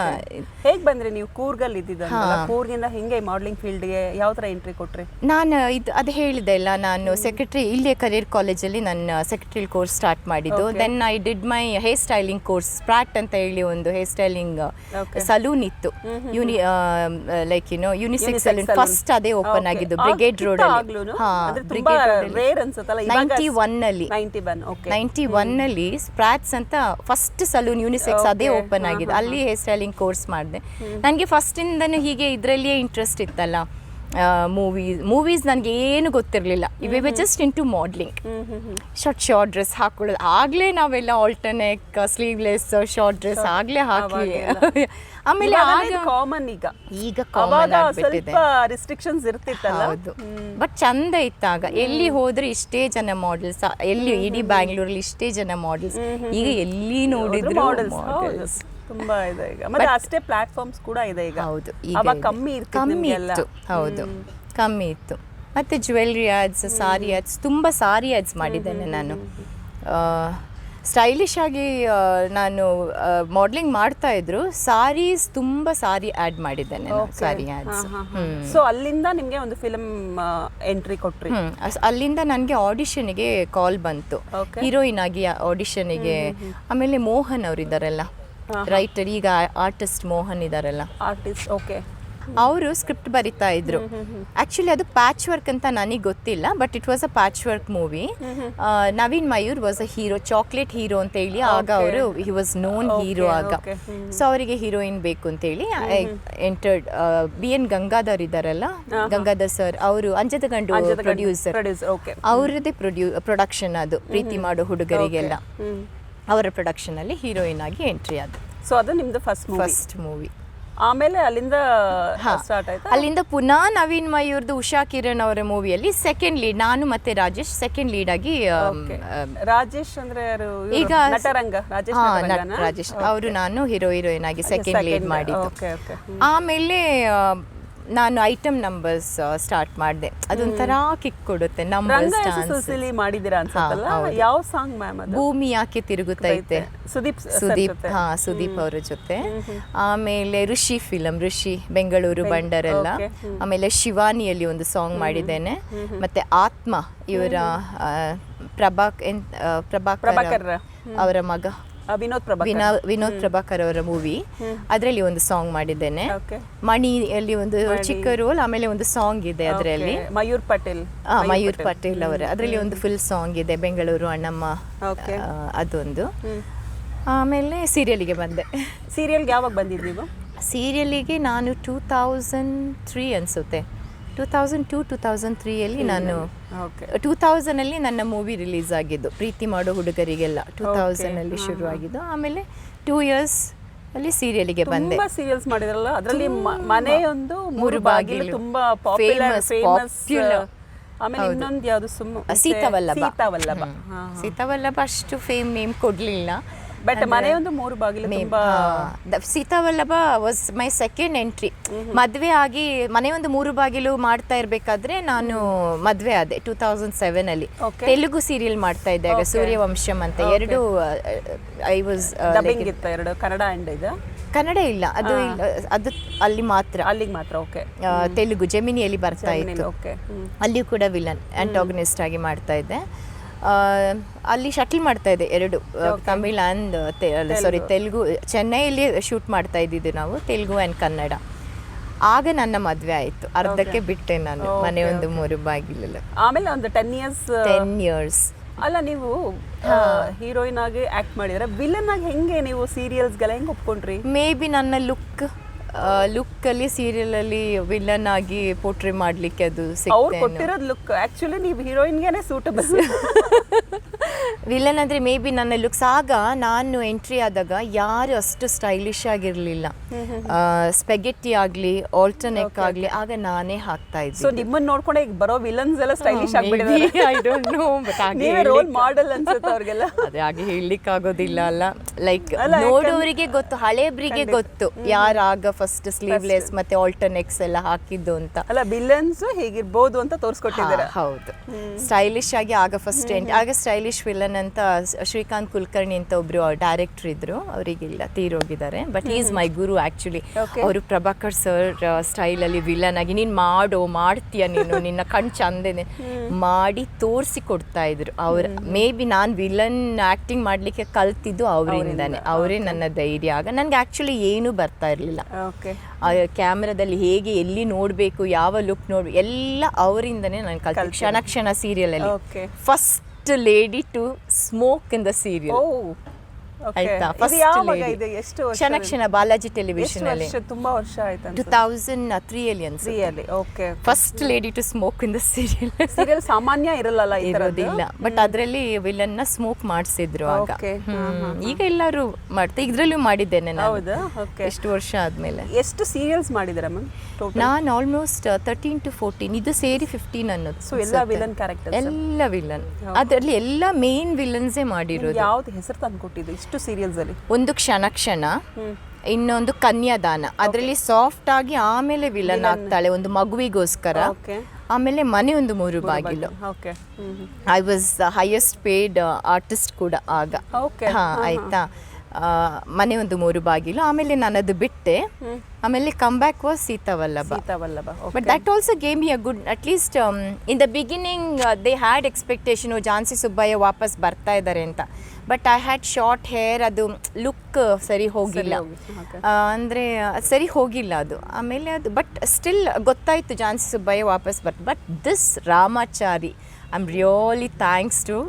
ಹೇಗೆ ಬಂದ್ರಿ ನೀವು? ಕೂರ್ಗಲ್ಲಿ ಇದ್ದಿದ್ದಲ್ಲ, ಕೂರ್ಗಿಂದ ಹಿಂಗೆ ಮಾಡಲಿಂಗ್ ಫೀಲ್ಡ್ಗೆ ಯಾವ ಥರ ಎಂಟ್ರಿ ಕೊಟ್ರಿ? ನಾನು ಅದು ಹೇಳಿದೆ ಇಲ್ಲ, ನಾನು ಸೆಕ್ರೆಟರಿ ಇಲ್ಲೇ ಕರಿಯರ್ ಕಾಲೇಜಲ್ಲಿ ನನ್ನ ಸೆಕ್ರೆಟರಿ ಕೋರ್ಸ್ ಸ್ಟಾರ್ಟ್ ಮಾಡಿದ್ದು. Then I did my hair styling course. ಸ್ಪ್ರಾಟ್ ಅಂತ ಹೇಳಿ ಒಂದು ಹೇರ್ ಸ್ಟೈಲಿಂಗ್ ಸಲೂನ್ ಇತ್ತು, ಲೈಕ್ ಯುನಿಸೆಕ್ಸ್ ಸಲೂನ್. ಫಸ್ಟ್ ಅದೇ ಓಪನ್ ಆಗಿದ್ದು ಬ್ರಿಗೇಡ್ ರೋಡ್ ಅಲ್ಲಿ. 91 ನಲ್ಲಿ ಸ್ಪ್ರಾಟ್ಸ್ ಅಂತ ಫಸ್ಟ್ ಸಲೂನ್ ಯುನಿಸೆಕ್ಸ್ ಅದೇ ಓಪನ್ ಆಗಿದೆ. ಅಲ್ಲಿ ಹೇರ್ ಸ್ಟೈಲಿಂಗ್ ಕೋರ್ಸ್ ಮಾಡಿದೆ. ನನಗೆ ಫಸ್ಟ್ ಇಂದನೂ ಹೀಗೆ ಇದರಲ್ಲಿಯೇ ಇಂಟ್ರೆಸ್ಟ್ ಇತ್ತಲ್ಲ. ಮೂವೀಸ್ ನನಗೆ ಏನು ಗೊತ್ತಿರಲಿಲ್ಲ. ಇವೆ just into modelling. Short dress ಹಾಕೊಳ್ಳೋದು ಆಗಲೇ ನಾವೆಲ್ಲ ಆಲ್ಟರ್ನೇಟ್ ಸ್ಲೀವ್ಲೆಸ್ ಶಾರ್ಟ್ ಡ್ರೆಸ್ ಆಗಲೇ ಹಾಕಿ ಆಮೇಲೆ ಕಾಮನ್ ಈಗ ಕಾಮನ್ ಆಗ್ಬಿಟ್ಟಿದೆ. ರಿಸ್ಟ್ರಿಕ್ಷನ್ಸ್ ಇರ್ತಿತ್ತಲ್ಲ. ಹೌದು, ಬಟ್ ಚಂದ ಇತ್ತಾಗ. ಎಲ್ಲಿ ಹೋದ್ರೆ ಇಷ್ಟೇ ಜನ ಮಾಡೆಲ್ಸ್, ಎಲ್ಲಿ ಇಡೀ ಬ್ಯಾಂಗ್ಳೂರಲ್ಲಿ ಇಷ್ಟೇ ಜನ ಮಾಡೆಲ್ಸ್. ಈಗ ಎಲ್ಲಿ ನೋಡಿದ್ರು ಮಾಡೆಲ್ಸ್ ತುಂಬಾ ಇದೆ ಈಗ. ಮತ್ತೆ ಅಷ್ಟೇ ಪ್ಲಾಟ್ಫಾರ್ಮ್ಸ್ ಕೂಡ ಇದೆ ಈಗ. ಹೌದು, ಅವಾಗ ಕಮ್ಮಿ ಇತ್ತು. ಹೌದು, ಕಮ್ಮಿ ಇತ್ತು. ಮತ್ತೆ ಜ್ಯುವೆಲ್ರಿ ಆ್ಯಡ್ಸ್, ಸಾರಿ ಆ್ಯಡ್ಸ್, ತುಂಬ ಸಾರಿ ಆ್ಯಡ್ಸ್ ಮಾಡಿದ್ದೇನೆ ನಾನು. ಸ್ಟೈಲಿಶ್ ಆಗಿ ನಾನು ಮಾಡಲಿಂಗ್ ಮಾಡ್ತಾ ಇದ್ರು. ಸಾರೀಸ್ ತುಂಬ ಸಾರಿ ಆ್ಯಡ್ ಮಾಡಿದ್ದೇನೆ, ಸಾರಿ ಆ್ಯಡ್ಸ್. ಸೊ ಅಲ್ಲಿಂದ ನಿಮಗೆ ಒಂದು ಫಿಲ್ಮ್ ಎಂಟ್ರಿ ಕೊಟ್ರಿ? ಅಲ್ಲಿಂದ ನನಗೆ ಆಡಿಷನ್ಗೆ ಕಾಲ್ ಬಂತು, ಹೀರೋಯಿನ್ ಆಗಿ ಆಡಿಷನ್ಗೆ. ಆಮೇಲೆ ಮೋಹನ್ ಅವರಿದ್ದಾರಲ್ಲ, ರೈಟರ್, ಈಗ ಆರ್ಟಿಸ್ಟ್ ಮೋಹನ್ ಇದಾರಲ್ಲ, ಆರ್ಟಿಸ್ಟ್. ಓಕೆ. ಅವರು ಸ್ಕ್ರಿಪ್ಟ್ ಬರಿತಾ ಇದ್ರು. ಆಕ್ಚುಲಿ ಅದು ಪ್ಯಾಚ್ ವರ್ಕ್ ಅಂತ ನನಗೆ ಗೊತ್ತಿಲ್ಲ, but it was a patch work movie. Naveen Mayur was a hero, chocolate hero ಅಂತ ಹೇಳಿ ಆಗ ಅವರು, ಹಿ ವಾಸ್ ನೋನ್ ಹೀರೋ ಆಗ. ಸೊ ಅವರಿಗೆ ಹೀರೋಯಿನ್ ಬೇಕು ಅಂತ ಹೇಳಿ ಎಂಟರ್ಡ್. BN ಗಂಗಾಧರ್ ಇದ್ದಾರಲ್ಲ, ಗಂಗಾಧರ್ ಸರ್, ಅವರು ಅಂಜದ ಗಂಡು ಪ್ರೊಡ್ಯೂಸರ್, ಅವರದೇ ಪ್ರೊಡಕ್ಷನ್ ಅದು, ಪ್ರೀತಿ ಮಾಡೋ ಹುಡುಗರಿಗೆಲ್ಲ ಅವರ ಪ್ರೊಡಕ್ಷನ್ ಅಲ್ಲಿ ಹೀರೋಯಿನ್ ಆಗಿ ಎಂಟ್ರಿ ಆದ. ಸೊ ಅದು ನಿಮ್ದು ಫಸ್ಟ್ ಮೂವಿ. ಆಮೇಲೆ ಅಲ್ಲಿಂದ ಸ್ಟಾರ್ಟ್ ಆಯ್ತು. ಅಲ್ಲಿಂದ ಪುನಃ ನವೀನ್ ಮಯೂರ್ದು ಉಷಾ ಕಿರಣ್ ಅವರ ಮೂವಿಯಲ್ಲಿ ಸೆಕೆಂಡ್ ಲೀಡ್, ನಾನು ಮತ್ತೆ ರಾಜೇಶ್ ಸೆಕೆಂಡ್ ಲೀಡ್ ಆಗಿ. ರಾಜೇಶ್ ಅಂದ್ರೆ ಯಾರು? ಈಗ ನಟರಂಗ ರಾಜೇಶ್ ಅವರು, ನಾನು ಹೀರೋಯಿನ್ ಆಗಿ ಸೆಕೆಂಡ್ ಲೀಡ್ ಮಾಡಿದ್ದು. ಆಮೇಲೆ ನಾನು ಐಟಮ್ ನಂಬರ್ಸ್ ಸ್ಟಾರ್ಟ್ ಮಾಡಿದೆ. ಅದೊಂಥರ ಕಿಕ್ ಕೊಡುತ್ತೆ. ನಂಬರ್ಸ್ ಡಾನ್ಸ್ ಮಾಡಿದಿರಾ ಅನ್ಸುತ್ತಲ್ಲ. ಯಾವ ಸಾಂಗ್ ಮ್ಯಾಮ್ ಅದು? ಭೂಮಿ ಯಾಕೆ ತಿರುಗುತ್ತೈತೆ, ಸುದೀಪ್ ಅವರ ಜೊತೆ. ಆಮೇಲೆ ಋಷಿ ಫಿಲಂ, ಋಷಿ ಬೆಂಗಳೂರು ಬಂಡರೆಲ್ಲ. ಆಮೇಲೆ ಶಿವಾನಿಯಲ್ಲಿ ಒಂದು ಸಾಂಗ್ ಮಾಡಿದ್ದೇನೆ. ಮತ್ತೆ ಆತ್ಮ, ಇವರ ಪ್ರಭಾಕರ್ ಅವರ ಮಗ ವಿನೋದ್ ಪ್ರಭಾಕರ್ ಅವರ ಮೂವಿ, ಅದರಲ್ಲಿ ಒಂದು ಸಾಂಗ್ ಮಾಡಿದ್ದೇನೆ. ಮಣಿಯಲ್ಲಿ ಒಂದು ಚಿಕ್ಕ ರೋಲ್, ಆಮೇಲೆ ಒಂದು ಸಾಂಗ್ ಇದೆ ಅದರಲ್ಲಿ. ಮಯೂರ್ ಪಟೇಲ್ ಅವರ, ಅದರಲ್ಲಿ ಒಂದು ಫುಲ್ ಸಾಂಗ್ ಇದೆ, ಬೆಂಗಳೂರು ಅಣ್ಣಮ್ಮ, ಅದೊಂದು. ಆಮೇಲೆ ಸೀರಿಯಲಿಗೆ ಬಂದೆ. ಸೀರಿಯಲ್ಗೆ ಯಾವಾಗ ಬಂದಿದ್ದು ನೀವು? ಸೀರಿಯಲಿಗೆ ನಾನು 2003 ಅನಿಸುತ್ತೆ, 2002-2003 ನಾನು 2000 ನನ್ನ ಮೂವಿ ರಿಲೀಸ್ ಆಗಿದ್ದು, ಪ್ರೀತಿ ಮಾಡೋ ಹುಡುಗರಿಗೆಲ್ಲ 2000 ಶುರು ಆಗಿದ್ದು. ಆಮೇಲೆ 2 years ಅಲ್ಲಿ ಸೀರಿಯಲಿಗೆ ಬಂದೆ. ತುಂಬಾ ಸೀರಿಯಲ್ಸ್ ಮಾಡಿದ್ರಲ್ಲ, ಅದರಲ್ಲಿ ಮನೆಯೊಂದು, ಮೂರು ಬಾಗಿಲು ತುಂಬಾ ಫೇಮಸ್. ಆಮೇಲೆ ಇನ್ನೊಂದು ಯಾವುದು, ಸೀತಾವಲ್ಲಭ ಅಷ್ಟು ಫೇಮ್ ನೇಮ್ ಕೊಡ್ಲಿಲ್ಲ, ಬಟ್ ಮನೆಯೊಂದು, ಮೂರು ಬಾಗಿಲು ತುಂಬಾ. ಸೀತಾವಲ್ಲಭ ವಾಸ್ ಮೈ ಸೆಕೆಂಡ್ ಎಂಟ್ರಿ. ಮದುವೆ ಆಗಿ ಮನೆಯೊಂದು ಮೂರು ಬಾಗಿಲು ಮಾಡ್ತಾ ಇರ್ಬೇಕಾದ್ರೆ ನಾನು ಮದುವೆ ಆದೆ 2007 ಅಲ್ಲಿ. ತೆಲುಗು ಸೀರಿಯಲ್ ಮಾಡ್ತಾ ಇದ್ದೆ ಆಗ, ಸೂರ್ಯವಂಶಂ ಅಂತ. ಎರಡು ಐ ವಾಸ್ ಡಬ್ಬಿಂಗ್ ಇತ್ತು, ಎರಡು ಕನ್ನಡ ಅಂಡ್ ಇದು ಕನ್ನಡ ಇಲ್ಲ, ಅದು ಅಲ್ಲಿ ಮಾತ್ರ, ಅಲ್ಲಿಗೆ ಮಾತ್ರ. ಓಕೆ. ತೆಲುಗು ಜೆಮಿನಿಯಲ್ಲಿ ಬರ್ತಾ ಇತ್ತು. ಅಲ್ಲಿಯೂ ಕೂಡ ವಿಲನ್ ಆಂಟಾಗನಿಸ್ಟ್ ಆಗಿ ಮಾಡ್ತಾ ಇದ್ದೆ. ಅಲ್ಲಿ ಶಟ್ಲ್ ಮಾಡ್ತಾ ಇದ್ದೆ ಎರಡು, ತಮಿಳ್ ಆ್ಯಂಡ್ ತೆಲುಗು. ಚೆನ್ನೈಯಲ್ಲಿ ಶೂಟ್ ಮಾಡ್ತಾ ಇದ್ದಿದ್ದು ನಾವು, ತೆಲುಗು ಆ್ಯಂಡ್ ಕನ್ನಡ. ಆಗ ನನ್ನ ಮದುವೆ ಆಯಿತು, ಅರ್ಧಕ್ಕೆ ಬಿಟ್ಟೆ ನಾನು ಮನೆಯೊಂದು ಮೂರು ಬಾಗಿಲೆಲ್ಲ. ಆಮೇಲೆ ಒಂದು 10 years. ಅಲ್ಲ, ನೀವು ಹೀರೋಯಿನ್ ಆಗಿ ಆಕ್ಟ್ ಮಾಡಿದ್ರೆ, ವಿಲನ್ ಆಗಿ ಹೆಂಗೆ ನೀವು ಸೀರಿಯಲ್ಸ್ಗೆಲ್ಲ ಹೆಂಗೆ ಒಪ್ಕೊಂಡ್ರಿ? ಮೇ ಬಿ ನನ್ನ ಲುಕ್ಕಲ್ಲಿ ಸೀರಿಯಲಲ್ಲಿ ವಿಲನ್ ಆಗಿ ಪೋರ್ಟ್ರೇ ಮಾಡಲಿಕ್ಕೆ ಅದು ಅವ್ರು ಕೊಟ್ಟಿರೋದು ಲುಕ್. ಆ್ಯಕ್ಚುಲಿ ನೀವು ಹೀರೋಯಿನ್ಗೆ ಸೂಟಬಲ್. ವಿಲನ್ ಅಂದರೆ ಮೇ ಬಿ ನನ್ನ ಲುಕ್ಸ್. ಆಗ ನಾನು ಎಂಟ್ರಿ ಆದಾಗ ಯಾರು ಅಷ್ಟು ಸ್ಟೈಲಿಶ್ ಆಗಿರಲಿಲ್ಲ. ಸ್ಪೆಗೆಟಿ ಆಗಲಿ, ಆಲ್ಟರ್ನೆಕ್ ಆಗಲಿ, ಆಗ ನಾನೇ ಹಾಕ್ತಾ ಇದ್ದೆ. ಸೊ ನಿಮ್ಮನ್ನು ನೋಡ್ಕೊಂಡೆ ಈಗ ಬರೋ ವಿಲನ್ಸ್ ಎಲ್ಲ ಸ್ಟೈಲಿಶ್ ಆಗಿಬಿಟ್ಟಿದ್ದಾರೆ. ಐ ಡೋಂಟ್ ನೋ, ಬಟ್ ಹಾಗೆ ರೋಲ್ ಮಾಡೆಲ್ ಅನ್ಸುತ್ತೆ ಅವ್ರಿಗೆಲ್ಲ. ಅದೇ ಹಾಗೆ ಹೇಳಲಿಕ್ಕೆ ಆಗೋದಿಲ್ಲ ಅಲ್ಲ. ಲೈಕ್ ನೋಡೋರಿಗೆ ಗೊತ್ತು, ಹಳೇಬ್ರಿಗೆ ಗೊತ್ತು ಯಾರಾಗ ಫಸ್ಟ್ ಸ್ಲೀವ್ಲೆಸ್ ಮತ್ತೆ ಆಲ್ಟರ್ನೆಕ್ಸ್ ಎಲ್ಲ ಹಾಕಿದ್ದು ಅಂತ. ಅಲ್ಲ, ವಿಲನ್ಸ್ ಹೀಗಿರ್ಬೋದು ಅಂತ ತೋರಿಸ್ಕೊಟ್ಟಿದ್ದಾರೆ. ಹೌದು, ಸ್ಟೈಲಿಶ್ ಆಗಿ ಆಗ ಫಸ್ಟ್ ಆಗ ಸ್ಟೈಲಿಶ್ ವಿಲನ್ ಅಂತ ಶ್ರೀಕಾಂತ್ ಕುಲಕರ್ಣಿ ಅಂತ ಒಬ್ರು ಡೈರೆಕ್ಟರ್ ಇದ್ರು, ಅವರಿಗೆಲ್ಲ ತೀರೋಗಿದ್ದಾರೆ. But is my guru actually. ಅವರು ಪ್ರಭಾಕರ್ ಸರ್ ಸ್ಟೈಲ್ ಅಲ್ಲಿ ವಿಲನ್ ಆಗಿ, ನೀನ್ ಮಾಡ್ತೀಯ ನೀನು, ನಿನ್ನ ಕಣ್ ಚಂದೇನೆ ಮಾಡಿ ತೋರಿಸಿ ಕೊಡ್ತಾ ಇದ್ರು. ಅವ್ರ ಮೇ ಬಿ ನಾನು ವಿಲನ್ ಆಕ್ಟಿಂಗ್ ಮಾಡ್ಲಿಕ್ಕೆ ಕಲ್ತಿದ್ದು ಅವರಿಂದಾನೆ. ಅವರೇ ನನ್ನ ಧೈರ್ಯ. ಆಗ ನನ್ಗೆ ಆಕ್ಚುಲಿ ಏನೂ ಬರ್ತಾ ಇರಲಿಲ್ಲ. ಕ್ಯಾಮ್ರಾದಲ್ಲಿ ಹೇಗೆ ಎಲ್ಲಿ ನೋಡಬೇಕು, ಯಾವ ಲುಕ್ ನೋಡ್ಬೇಕು, ಎಲ್ಲ ಅವರಿಂದನೇ ನಾನು ಕಲ್ತಿದ್ದೆ. ಕ್ಷಣ ಸೀರಿಯಲ್ ಅಲ್ಲಿ first lady to smoke in the serial. ಆಯ್ತಾ ಇದು ಫಸ್ಟ್ ಯಾವಾಗ ಇದೆ? ಎಷ್ಟು ವರ್ಷ? ಕ್ಷಣ ಬಾಲಾಜಿ ಎಷ್ಟು ಟೆಲಿವಿಷನ್ ಅಲ್ಲಿ ವರ್ಷ? ತುಂಬಾ ವರ್ಷ ಆಯ್ತು 2003 ಅಲ್ಲಿ ಅನ್ಸುತ್ತೆ. Really? Okay. First lady to smoke in the serial. Serial ಸಾಮಾನ್ಯ ಇರಲ್ಲ ಈ ತರದ್ದು. ಇರೋದಿಲ್ಲ, ಬಟ್ ಅದರಲ್ಲಿ ವಿಲನ್ ನ ಸ್ಮೋಕ್ ಮಾಡಿಸಿದ್ರು ಆಗ. Okay. ಈಗ ಎಲ್ಲರೂ ಮಾಡ್ತಾರೆ, ಇದ್ರಲ್ಲೂ ಮಾಡಿದ್ದೇನೆ ನಾನು. ಹೌದಾ? ಓಕೆ. ಎಷ್ಟು ವರ್ಷ ಆದ್ಮೇಲೆ. ಎಷ್ಟು ಸೀರಿಯಲ್ಸ್ ಮಾಡಿದಿರಾ ಮ್ಯಾಮ್ ಟೋಟಲ್? ನಾನು ಆಲ್ಮೋಸ್ಟ್ 13 to 14, ಇದು ಸೇರಿ 15 ಅನ್ನೋದು. ಸೊ ಎಲ್ಲ ವಿಲನ್ ಕ್ಯಾರೆಕ್ಟರ್ಸ್? ಎಲ್ಲ ವಿಲನ್, ಅದರಲ್ಲಿ ಎಲ್ಲ ಮೇನ್ ವಿಲನ್ಸೇ ಮಾಡಿರೋದು. ಯಾವ್ದು ಹೆಸರು ತಂದು ಕೊಟ್ಟಿದ್ದು ಇಷ್ಟು ಸೀರಿಯಲ್ಸ್ ಅಲ್ಲಿ? ಒಂದು ಕ್ಷಣ, ಇನ್ನೊಂದು ಕನ್ಯಾದಾನ, ಅದರಲ್ಲಿ ಸಾಫ್ಟ್ ಆಗಿ ಆಮೇಲೆ ವಿಲನ್ ಆಗ್ತಾಳೆ ಒಂದು ಮಗುವಿಗೋಸ್ಕರ. ಓಕೆ. ಆಮೇಲೆ ಮನೆ ಒಂದು 3 ಬಾಗಿಲು. Okay. I was highest paid artist ಕೂಡ ಆಗ. ಓಕೆ. ಹಾ ಆಯ್ತಾ. ಮನೆ ಒಂದು 3 ಬಾಗಿಲು, ಆಮೇಲೆ ನಾನು ಅದು ಬಿಟ್ಟೆ. ಆಮೇಲೆ come back was Seethavallabha. But that also gave me a good, at least in the beginning they had expectation Jhansi Subbaiah ವಾಪಸ್ ಬರ್ತಾ ಇದ್ದಾರೆ ಅಂತ. But I had short hair, ಅದು ಲುಕ್ ಸರಿ ಹೋಗಿಲ್ಲ, ಅಂದರೆ ಸರಿ ಹೋಗಿಲ್ಲ ಅದು. ಆಮೇಲೆ ಅದು ಬಟ್ ಸ್ಟಿಲ್ ಗೊತ್ತಾಯಿತು ಝಾನ್ಸಿ ಸುಬ್ಬಯ್ಯ ವಾಪಸ್ but this Ramachari, I am really thanks to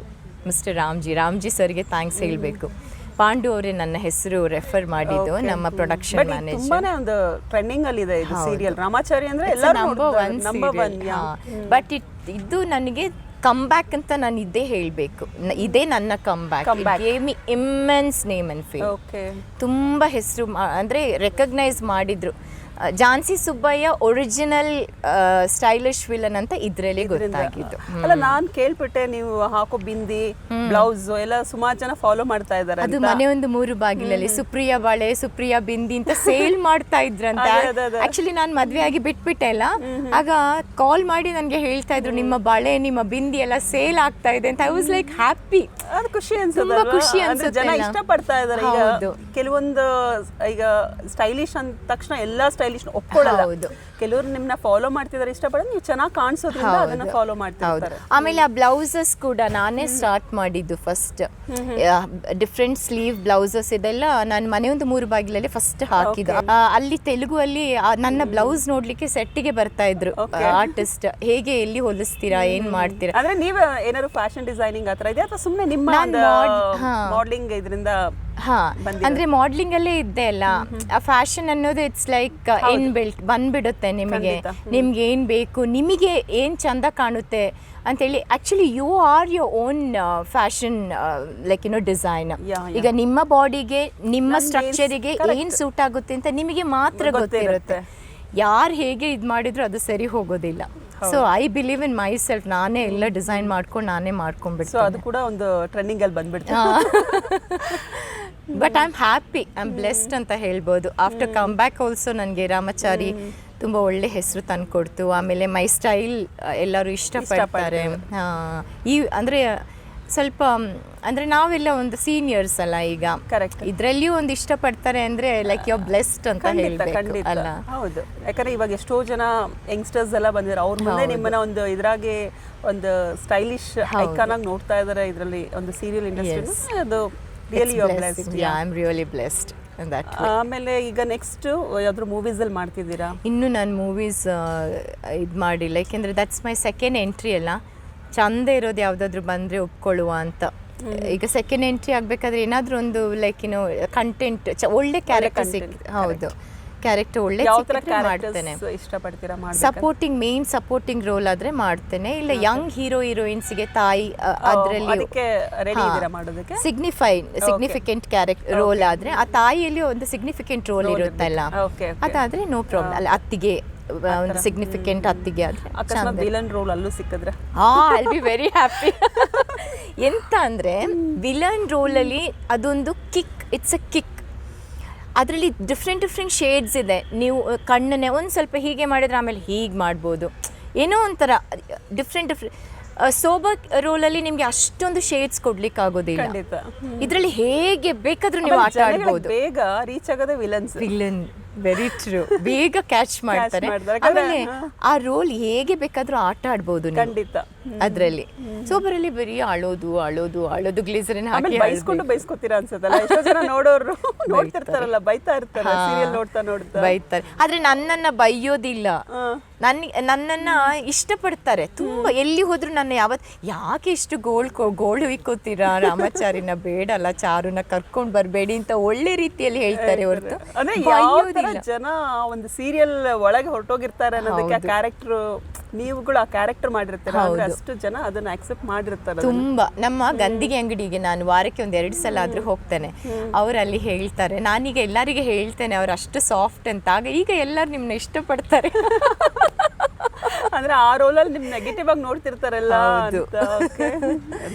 mister Ramji ಸರ್ಗೆ ಥ್ಯಾಂಕ್ಸ್ ಹೇಳಬೇಕು. ಪಾಂಡು ಅವರೇ ನನ್ನ ಹೆಸರು ರೆಫರ್ ಮಾಡಿದ್ದು, ನಮ್ಮ ಪ್ರೊಡಕ್ಷನ್ ಮ್ಯಾನೇಜರ್. ತುಂಬಾನೇ ಒಂದು ಟ್ರೆಂಡಿಂಗ್ ಅಲ್ಲಿ ಇದೆ ಇದು ಸೀರಿಯಲ್ ರಾಮಾಚಾರಿ ಅಂದ್ರೆ ಎಲ್ಲರೂ ನಂಬರ್ 1. ಬಟ್ ಇದು ನನಗೆ ಕಮ್ ಬ್ಯಾಕ್ ಅಂತ ನಾನು ಇದೇ ಹೇಳಬೇಕು, ಇದೇ ನನ್ನ come back. Gave me immense name and fame. ತುಂಬ ಹೆಸರು ಅಂದರೆ ರೆಕಗ್ನೈಸ್ ಮಾಡಿದ್ರು. Jhansi Subbaiah original stylish villain ಅಂತ ಇದ್ರಲ್ಲಿ ಗೊತ್ತಾಗಿದ್ದು. ಅಲ್ಲ, ನಾನ್ ಕೇಳ್ಬಿಟ್ಟೆ ನೀವು ಹಾಕೋ ಬಿಂದಿ ಬ್ಲೌಸ್ ಎಲ್ಲ ಸುಮಾರು ಜನ ಫಾಲೋ ಮಾಡ್ತಾ ಇದ್ದಾರೆ. ಅದು ಮನೆ ಒಂದು 3 ಬಾಗಿಲಲ್ಲಿ ಸುಪ್ರಿಯಾ ಬಾಳೆ, ಸುಪ್ರಿಯಾ ಬಿಂದಿ ಅಂತ ಸೇಲ್ ಮಾಡ್ತಾ ಇದ್ರಂತ. ಆಕ್ಚುಲಿ ನಾನು ಮದ್ವೆ ಆಗಿ ಬಿಟ್ಬಿಟ್ಟೆ ಅಲ್ಲ, ಆಗ ಕಾಲ್ ಮಾಡಿ ನನಗೆ ಹೇಳ್ತಾ ಇದ್ರು ನಿಮ್ಮ ಬಾಳೆ ನಿಮ್ಮ ಬಿಂದಿ ಎಲ್ಲ ಸೇಲ್ ಆಗ್ತಾ ಇದೆ ಅಂತ. I was like happy. ಅದು ಖುಷಿ ಅನ್ಸುತ್ತೆ, ಖುಷಿ ಅನ್ಸುತ್ತೆ. ಜನ ಇಷ್ಟಪಡ್ತಾ ಇದ್ದಾರೆ. ಈಗ ಕೆಲವೊಂದು ಈಗ ಸ್ಟೈಲಿಶ್ ಅಂದ ತಕ್ಷಣ ಎಲ್ಲಾ ಸ್ಟೈಲಿಶ್ ಒಪ್ಕೊಳ್ಳಲ್ಲ. ಕೆಲವರು ನಿಮ್ಮನ್ನ ಫಾಲೋ ಮಾಡ್ತಿದ್ದಾರೆ, ಇಷ್ಟಪಡೋದು ನೀವು ಚೆನ್ನಾಗಿ ಕಾಣಿಸೋದ್ರಿಂದ ಅದನ್ನ ಫಾಲೋ ಮಾಡ್ತಿರ್ತಾರೆ. ಆಮೇಲೆ ಆ ಬ್ಲೌಸಸ್ ಕೂಡ ನಾನೇ ಸ್ಟಾರ್ಟ್ ಮಾಡಿದ್ದು ಫಸ್ಟ್. ಡಿಫ್ರೆಂಟ್ ಸ್ಲೀವ್ ಬ್ಲೌಸಸ್ ಇದೆಲ್ಲ ನಾನು ಮನೆ ಒಂದು 3 ಬಾಗಿಲಲ್ಲಿ ಫಸ್ಟ್ ಹಾಕಿದ್ದು. ಅಲ್ಲಿ ತೆಲುಗು ಅಲ್ಲಿ ನನ್ನ ಬ್ಲೌಸ್ ನೋಡ್ಲಿಕ್ಕೆ ಸೆಟ್ಟಿಗೆ ಬರ್ತಾ ಇದ್ರು ಆರ್ಟಿಸ್ಟ್. ಹೇಗೆ ಎಲ್ಲಿ ಹೊಲಿಸ್ತೀರಾ, ಏನ್ ಮಾಡ್ತೀರಾ? ಅಂದ್ರೆ ನೀವು ಏನಾದ್ರು ಫ್ಯಾಷನ್ ಡಿಸೈನಿಂಗ್ ಆತರ ಇದೆ ಅಥವಾ ಸುಮ್ಮನೆ ನಿಮ್ಮ ಮಾಡಲಿಂಗ್ ಇದರಿಂದ? ಹಾ, ಅಂದ್ರೆ ಮಾಡ್ಲಿಂಗ್ ಅಲ್ಲೇ ಇದ್ದೆ ಅಲ್ಲ. ಆ ಫ್ಯಾಷನ್ ಅನ್ನೋದು ಇಟ್ಸ್ ಲೈಕ್ ಇನ್ ಬಿಲ್ಟ್ ಬಂದ್ಬಿಡುತ್ತೆ ನಿಮಗೆ. ನಿಮ್ಗೆ ಏನ್ ಬೇಕು, ನಿಮಗೆ ಏನ್ ಚಂದ ಕಾಣುತ್ತೆ ಅಂತೇಳಿ. Actually you are your own fashion like design. ಈಗ ನಿಮ್ಮ ಬಾಡಿಗೆ ನಿಮ್ಮ ಸ್ಟ್ರಕ್ಚರಿಗೆ ಏನ್ ಸೂಟ್ ಆಗುತ್ತೆ ಅಂತ ನಿಮಗೆ ಮಾತ್ರ ಗೊತ್ತಿರುತ್ತೆ. ಯಾರು ಹೇಗೆ ಇದು ಮಾಡಿದ್ರು ಅದು ಸರಿ ಹೋಗೋದಿಲ್ಲ. So I believe in my self. ನಾನೇ ಎಲ್ಲ ಡಿಸೈನ್ ಮಾಡ್ಕೊಂಡು ನಾನೇ ಮಾಡ್ಕೊಂಡ್ಬಿಟ್ಟು. ಸೊ ಅದು ಕೂಡ ಒಂದು ಟ್ರೆಂಡಿಂಗ್ ಅಲ್ಲಿ ಬಂದ್ಬಿಡ್ತು. But I am happy, I am blessed ಅಂತ ಹೇಳ್ಬೋದು. ಆಫ್ಟರ್ ಕಮ್ ಬ್ಯಾಕ್ ಆಲ್ಸೋ ನನಗೆ ರಾಮಾಚಾರಿ ತುಂಬ ಒಳ್ಳೆ ಹೆಸರು ತಂದುಕೊಡ್ತು. ಆಮೇಲೆ ಮೈ ಸ್ಟೈಲ್ ಎಲ್ಲರೂ ಇಷ್ಟಪಡ್ತಾರೆ. ಈ ಅಂದರೆ ಸ್ವಲ್ಪ ಅಂದರೆ ನಾವೆಲ್ಲ ಒಂದು ಸೀನಿಯರ್ಸ್ ಅಲ್ಲ ಈಗ. ಕರೆಕ್ಟ್. ಇದರಲ್ಲಿಯೂ ಒಂದು ಇಷ್ಟಪಡ್ತಾರೆ ಅಂದರೆ ಲೈಕ್ ಯು ಆರ್ ಬ್ಲೆಸ್ಡ್ ಅಂತ ಹೇಳ್ಬೇಕು ಅಲ್ಲ? ಹೌದು, ಯಾಕಂದ್ರೆ ಇವಾಗ ಎಷ್ಟೋ ಜನ ಯಂಗ್ಸ್ಟರ್ಸ್ ಎಲ್ಲ ಬಂದಿದ್ದಾರೆ. ಅವ್ರ ಮುಂದೆ ನಿಮ್ಮನ್ನ ಒಂದು ಇದ್ರಾಗೆ ಒಂದು ಸ್ಟೈಲಿಶ್ ಐಕಾನ್ ಆಗಿ ನೋಡ್ತಾ ಇದ್ದಾರೆ ಇದರಲ್ಲಿ ಒಂದು ಸೀರಿಯಲ್ ಇಂಡಸ್ಟ್ರಿ. ಅದು really you are blessed. I am really blessed. ಆಮೇಲೆ ಈಗ ನೆಕ್ಸ್ಟ್ ಯಾವ್ದಾದ್ರು ಮೂವೀಸ್ ಅಲ್ಲಿ ಮಾಡ್ತಿದ್ದೀರಾ? ಇನ್ನು ನಾನು ಮೂವೀಸ್ ಇದು ಮಾಡಿಲ್ಲ, ಯಾಕೆಂದರೆ ದಟ್ಸ್ ಮೈ ಸೆಕೆಂಡ್ ಎಂಟ್ರಿ ಅಲ್ಲ. ಚಂದ ಇರೋದು ಯಾವುದಾದ್ರೂ ಬಂದರೆ ಒಪ್ಕೊಳ್ಳುವ ಅಂತ. ಈಗ ಸೆಕೆಂಡ್ ಎಂಟ್ರಿ ಆಗಬೇಕಾದ್ರೆ ಏನಾದರೂ ಒಂದು ಲೈಕ್ ಕಂಟೆಂಟ್ ಒಳ್ಳೆ ಕ್ಯಾರೆಕ್ಟರ್ ಹೌದು, ಕ್ಯಾರೆಕ್ಟರ್ ಒಳ್ಳೆ ಮಾಡ್ತೇನೆ. ಇಷ್ಟಪಡ್ತೀರಾ? ಸಪೋರ್ಟಿಂಗ್, ಮೇನ್ ಸಪೋರ್ಟಿಂಗ್ ರೋಲ್ ಆದ್ರೆ ಮಾಡ್ತೇನೆ. ಇಲ್ಲ ಯಂಗ್ ಹೀರೋ ಹೀರೋಯಿನ್ಸ್ಗೆ ತಾಯಿ ಅದರಲ್ಲಿ ಸಿಗ್ನಿಫಿಕೆಂಟ್ ಕ್ಯಾರೆಕ್ಟರ್ ರೋಲ್ ಆದ್ರೆ ಆ ತಾಯಿಯಲ್ಲಿ ಒಂದು ಸಿಗ್ನಿಫಿಕೆಂಟ್ ರೋಲ್ ಇರುತ್ತಲ್ಲ, ಅದಾದ್ರೆ ನೋ ಪ್ರಾಬ್ಲಮ್. ಅಲ್ಲ ಅತ್ತಿಗೆ ಒಂದು ಸಿಗ್ನಿಫಿಕೆಂಟ್ ಅತ್ತಿಗೆ ಆದ್ರೆ ವಿಲನ್ ರೋಲ್ ಅಲ್ಲೂ ಸಿಕ್ಕಿದ್ರೆ ಐ ಬಿ ವೆರಿ ಹ್ಯಾಪಿ. ಎಂತ ಅಂದ್ರೆ ವಿಲನ್ ರೋಲಲ್ಲಿ ಅದೊಂದು ಕಿಕ್, ಇಟ್ಸ್ ಅ ಕಿಕ್. ಅದರಲ್ಲಿ ಡಿಫ್ರೆಂಟ್ ಶೇಡ್ಸ್ ಇದೆ. ನೀವು ಕಣ್ಣನ್ನೇ ಒಂದು ಸ್ವಲ್ಪ ಹೀಗೆ ಮಾಡಿದ್ರೆ ಆಮೇಲೆ ಹೀಗೆ ಮಾಡ್ಬೋದು, ಏನೋ ಒಂಥರ ಡಿಫ್ರೆಂಟ್ ಸೋಬರ್ ರೋಲಲ್ಲಿ ನಿಮಗೆ ಅಷ್ಟೊಂದು ಶೇಡ್ಸ್ ಕೊಡ್ಲಿಕ್ಕೆ ಆಗೋದಿಲ್ಲ. ಇದರಲ್ಲಿ ಹೇಗೆ ಬೇಕಾದ್ರೂ ನೀವು ಆಟ ಆಡ್ಬೋದು. ಬೇಗ ರೀಚ್ ಆಗೋದೇ ವಿಲನ್. Very true. ಬೇಗ ಕ್ಯಾಚ್ ಮಾಡ್ತಾರೆ. ಆಮೇಲೆ ಆ ರೋಲ್ ಹೇಗೆ ಬೇಕಾದ್ರೂ ಆಟ ಆಡ್ಬೋದು. ಖಂಡಿತ. ಅದರಲ್ಲಿ. ಸೋಬರಲ್ಲಿ ಬರೀ ಅಳೋದು ಗ್ಲಿಸರಿನ್ ಹಾಕಿ ಬೈಸ್ಕೊತೀರಾ ಅನ್ಸುತ್ತಲ್ಲ ಎಷ್ಟೋ ಜನ ನೋಡೋರು ನೋಡ್ತಿರ್ತಾರಲ್ಲ ಬೈತಾ ಇರ್ತಾರೆ ಸೀರಿಯಲ್ ನೋಡ್ತಾ ಬೈತಾರೆ. ಆದ್ರೆ ನನ್ನನ್ನ ಬೈಯೋದಿಲ್ಲ, ನನ್ನನ್ನ ಇಷ್ಟಪಡ್ತಾರೆ ತುಂಬಾ. ಎಲ್ಲಿ ಹೋದ್ರು ನನ್ನ ಯಾಕೆ ಇಷ್ಟು ಗೋಳು ಇಕ್ಕೋತೀರಾ ರಾಮಾಚಾರಿನ, ಬೇಡಲ್ಲ ಚಾರುನ ಕರ್ಕೊಂಡ್ ಬರ್ಬೇಡಿ ಅಂತ ಒಳ್ಳೆ ರೀತಿಯಲ್ಲಿ ಹೇಳ್ತಾರೆ ಹೊರತು ಜನ ಒಂದು ಸೀರಿಯಲ್ ಒಳಗೆ ಹೊರಟೋಗಿರ್ತಾರೆ ಅನ್ನೋದಕ್ಕೆ ಆ ಕ್ಯಾರೆಕ್ಟರ್ ನೀವುಗಳು ಆ ಕ್ಯಾರೆಕ್ಟರ್ ಮಾಡಿರ್ತಾರೆ ಅಷ್ಟು ಜನ ಅದನ್ನ ಅಕ್ಸೆಪ್ಟ್ ಮಾಡಿರ್ತಾರೆ. ತುಂಬಾ ನಮ್ಮ ಗಂದಿಗೆ ಅಂಗಡಿಗೆ ನಾನು ವಾರಕ್ಕೆ 1-2 ಸಲ ಆದ್ರೂ ಹೋಗ್ತೇನೆ. ಅವರಲ್ಲಿ ಹೇಳ್ತಾರೆ, ನಾನೀಗ ಎಲ್ಲರಿಗೆ ಹೇಳ್ತೇನೆ ಅವ್ರು ಅಷ್ಟು ಸಾಫ್ಟ್ ಅಂತ. ಆಗ ಈಗ ಎಲ್ಲರೂ ನಿಮ್ನ ಇಷ್ಟಪಡ್ತಾರೆ. ಅಂದ್ರೆ ಆ ರೋಲಲ್ಲಿ ನಿಮ್ ನೆಗೆಟಿವ್ ಆಗಿ ನೋಡ್ತಿರ್ತಾರಲ್ಲ,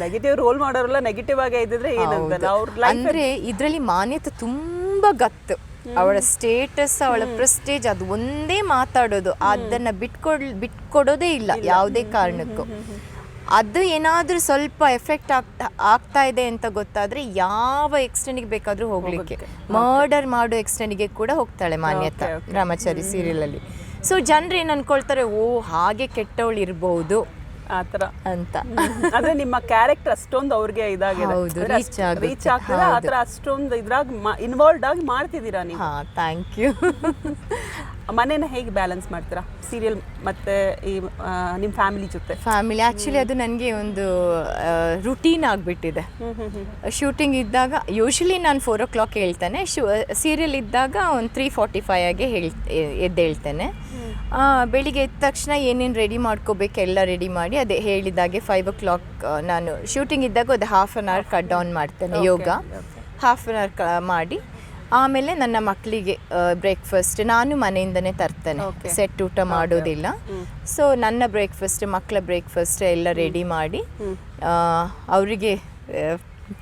ನೆಗೆಟಿವ್ ರೋಲ್ ಮಾಡೋರೆಲ್ಲ ನೆಗೆಟಿವ್ ಆಗಿ ಇದ್ದಿದ್ರೆ ಏನಂತಲ್ಲ ಅವ್ರ ಲೈಫ್. ಅಂದ್ರೆ ಇದ್ರಲ್ಲಿ ಮಾನ್ಯತೆ ತುಂಬಾ ಗತ್ತು. ಅವಳ ಸ್ಟೇಟಸ್, ಅವಳ ಪ್ರೆಸ್ಟೇಜ್ ಅದು ಒಂದೇ ಮಾತಾಡೋದು, ಅದನ್ನ ಬಿಟ್ಕೊಡೋದೇ ಇಲ್ಲ ಯಾವುದೇ ಕಾರಣಕ್ಕೂ. ಅದು ಏನಾದ್ರೂ ಸ್ವಲ್ಪ ಎಫೆಕ್ಟ್ ಆಗ್ತಾ ಇದೆ ಅಂತ ಗೊತ್ತಾದ್ರೆ ಯಾವ ಎಕ್ಸ್ಟೆಂಡ್ಗೆ ಬೇಕಾದ್ರೂ ಹೋಗ್ಲಿಕ್ಕೆ, ಮರ್ಡರ್ ಮಾಡೋ ಎಕ್ಸ್ಟೆಂಡ್ಗೆ ಕೂಡ ಹೋಗ್ತಾಳೆ ಮಾನ್ಯತಾ ರಾಮಾಚಾರಿ ಸೀರಿಯಲ್ ಅಲ್ಲಿ. ಸೊ ಜನರು ಏನು ಅನ್ಕೊಳ್ತಾರೆ, ಓ ಹಾಗೆ ಕೆಟ್ಟವಳು ಇರ್ಬೋದು ಆತರ ಅಂತ. ಅಂದ್ರೆ ನಿಮ್ಮ ಕ್ಯಾರೆಕ್ಟರ್ ಅಷ್ಟೊಂದು ಅವ್ರಿಗೆ ಇದಾಗಿದೆ, ರೀಚ್ ಆಗ್ತದೆ ಆತರ, ಅಷ್ಟೊಂದು ಇದ್ರಾಗ ಇನ್ವಾಲ್ವ್ ಆಗಿ ಮಾಡ್ತಿದ್ದೀರಾ ನೀವು. Thank you. ಮನೇನ ಹೇಗೆ ಬ್ಯಾಲೆನ್ಸ್ ಮಾಡ್ತೀರಾ ಸೀರಿಯಲ್ ಮತ್ತೆ ಈ ನಿಮ್ಮ ಫ್ಯಾಮಿಲಿ ಜೊತೆ? ಫ್ಯಾಮಿಲಿ ಆ್ಯಕ್ಚುಲಿ ಅದು ನನಗೆ ಒಂದು ರುಟೀನ್ ಆಗಿಬಿಟ್ಟಿದೆ. ಶೂಟಿಂಗ್ ಇದ್ದಾಗ ಯೂಶ್ವಲಿ ನಾನು 4 o'clock ಹೇಳ್ತೇನೆ, ಸೀರಿಯಲ್ ಇದ್ದಾಗ ಒಂದು 3:45 ಆಗಿ ಎದ್ದೇಳ್ತೇನೆ. ಬೆಳಿಗ್ಗೆ ಎದ್ದ ತಕ್ಷಣ ಏನೇನು ರೆಡಿ ಮಾಡ್ಕೋಬೇಕು ಎಲ್ಲ ರೆಡಿ ಮಾಡಿ, ಅದೇ ಹೇಳಿದಾಗೆ 5 o'clock ನಾನು ಶೂಟಿಂಗ್ ಇದ್ದಾಗ ಅದು 1/2 hour ಕಟ್ ಡೌನ್ ಮಾಡ್ತೇನೆ, ಯೋಗ 1/2 hour ಮಾಡಿ. ಆಮೇಲೆ ನನ್ನ ಮಕ್ಕಳಿಗೆ ಬ್ರೇಕ್ಫಾಸ್ಟ್ ನಾನು ಮನೆಯಿಂದನೇ ತರ್ತೇನೆ, ಸೆಟ್ ಊಟ ಮಾಡೋದಿಲ್ಲ. ಸೊ ನನ್ನ ಬ್ರೇಕ್ಫಾಸ್ಟ್, ಮಕ್ಕಳ ಬ್ರೇಕ್ಫಾಸ್ಟ್ ಎಲ್ಲ ರೆಡಿ ಮಾಡಿ ಅವರಿಗೆ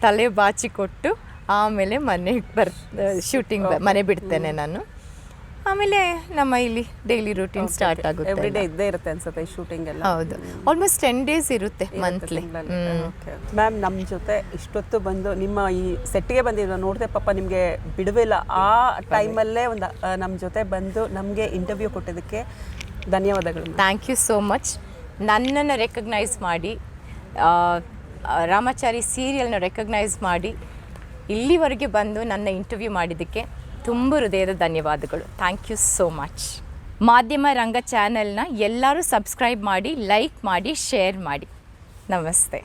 ತಲೆ ಬಾಚಿ ಕೊಟ್ಟು ಆಮೇಲೆ ಮನೆಗೆ ಶೂಟಿಂಗ್ ಮನೆ ಬಿಡ್ತೇನೆ ನಾನು. ಆಮೇಲೆ ನಮ್ಮ ಇಲ್ಲಿ ಡೈಲಿ ರೂಟೀನ್ ಸ್ಟಾರ್ಟ್ ಆಗುತ್ತೆ. ಎವ್ರಿ ಡೇ ಇದ್ದೇ ಇರುತ್ತೆ ಅನ್ಸುತ್ತೆ ಈ ಶೂಟಿಂಗ್ ಎಲ್ಲ? ಹೌದು, ಆಲ್ಮೋಸ್ಟ್ 10 days ಇರುತ್ತೆ ಮಂತ್ಲಿ. ಮ್ಯಾಮ್ ನಮ್ಮ ಜೊತೆ ಇಷ್ಟೊತ್ತು ಬಂದು ನಿಮ್ಮ ಈ ಸೆಟ್ಗೆ ಬಂದಿದ್ದು ನೋಡಿದೆ, ಪಾಪ ನಿಮಗೆ ಬಿಡುವಿಲ್ಲ, ಆ ಟೈಮಲ್ಲೇ ಒಂದು ನಮ್ಮ ಜೊತೆ ಬಂದು ನಮಗೆ ಇಂಟರ್ವ್ಯೂ ಕೊಟ್ಟಿದ್ದಕ್ಕೆ ಧನ್ಯವಾದಗಳು. Thank you so much. ನನ್ನನ್ನು ರೆಕಗ್ನೈಸ್ ಮಾಡಿ, ರಾಮಾಚಾರಿ ಸೀರಿಯಲ್ನ ರೆಕಗ್ನೈಸ್ ಮಾಡಿ ಇಲ್ಲಿವರೆಗೆ ಬಂದು ನನ್ನ ಇಂಟರ್ವ್ಯೂ ಮಾಡಿದ್ದಕ್ಕೆ ತುಂಬ ಹೃದಯದ ಧನ್ಯವಾದಗಳು. Thank you so much. ಮಾಧ್ಯಮ ರಂಗ ಚಾನೆಲ್ನ ಎಲ್ಲರೂ ಸಬ್ಸ್ಕ್ರೈಬ್ ಮಾಡಿ, ಲೈಕ್ ಮಾಡಿ, ಶೇರ್ ಮಾಡಿ. ನಮಸ್ತೆ.